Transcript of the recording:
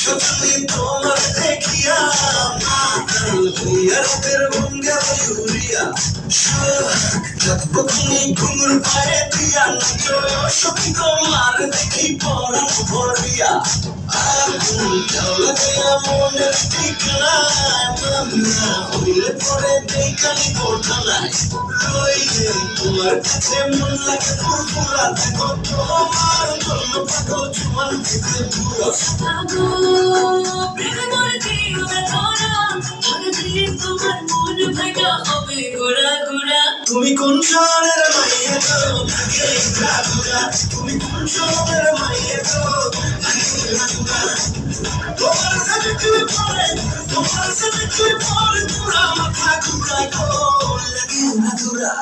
সত্যি তোমার দেখিয়া মাতাল হইয়া রূপের ভঙ্গা ইউরিয়া তুমি ঘুমুর পায়ে দিয়া সত্যি তোমার দেখি পড়া ভরিয়া আগুন লাগাইয়া মনের ঠিকানায় মামলা হইলে পরে দেখানি বোঝানায় রইলে তোমার কাছে মন লাগে ফুরফুরা দেখো তোমার জন্য পাগল জুয়ান থেকে পুরো তুমি কোন শহরের মাইয়া গো তুমি কোন শহরের মাইয়া গো তোমার সাথে কি পরে পুরা মাথা ঘুরা গো লাগে না